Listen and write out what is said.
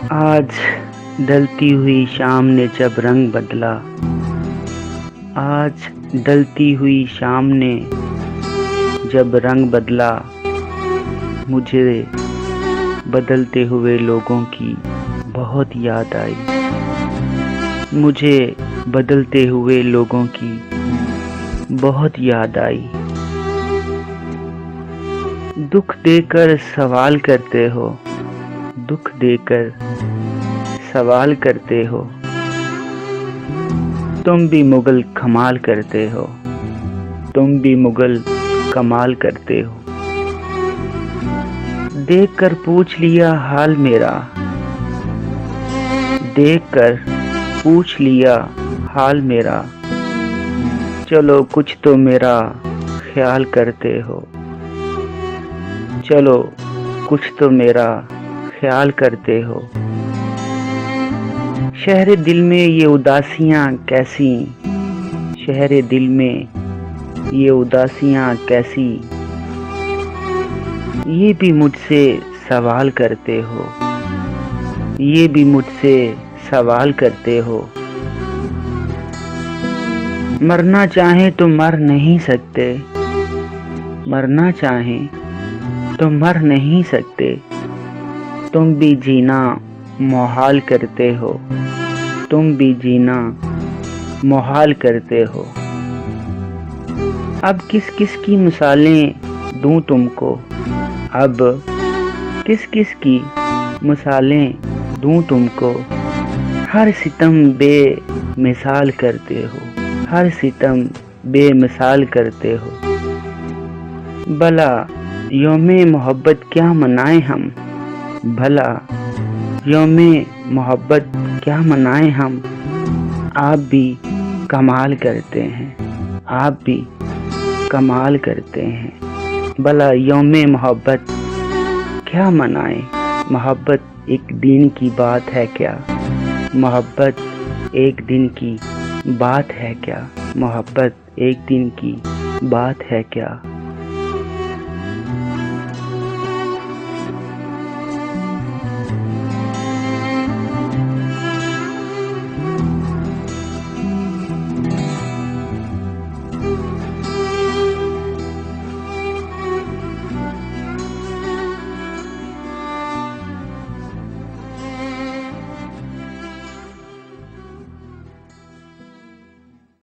आज ढलती हुई शाम ने जब रंग बदला, आज ढलती हुई शाम ने जब रंग बदला, मुझे बदलते हुए लोगों की बहुत याद आई। मुझे बदलते हुए लोगों की बहुत याद आई। दुख देकर सवाल करते हो, दुख देकर सवाल करते हो, तुम भी मुगल कमाल करते हो, तुम भी मुगल कमाल करते हो। देखकर पूछ लिया हाल मेरा, देखकर पूछ लिया हाल मेरा, चलो कुछ तो मेरा ख्याल करते हो, चलो कुछ तो मेरा ख्याल करते हो। शहरे दिल में ये उदासियां कैसी, शहरे दिल में ये उदासियां कैसी, ये भी मुझसे सवाल करते हो, ये भी मुझसे सवाल करते हो। मरना चाहें तो मर नहीं सकते, मरना चाहें तो मर नहीं सकते, तुम भी जीना मुहाल करते हो, तुम भी जीना मुहाल करते हो। अब किस किस की मिसालें दूं तुमको, अब किस किस की मिसालें दूं तुमको, हर सितम बेमिसाल करते हो, हर सितम बेमिसाल करते हो। भला यौमे मोहब्बत क्या मनाएं हम, भला यौमे मोहब्बत क्या मनाएं हम, आप भी कमाल करते हैं, आप भी कमाल करते हैं। भला यौमे मोहब्बत क्या मनाएं, मोहब्बत एक दिन की बात है क्या, मोहब्बत एक दिन की बात है क्या, मोहब्बत एक दिन की बात है क्या।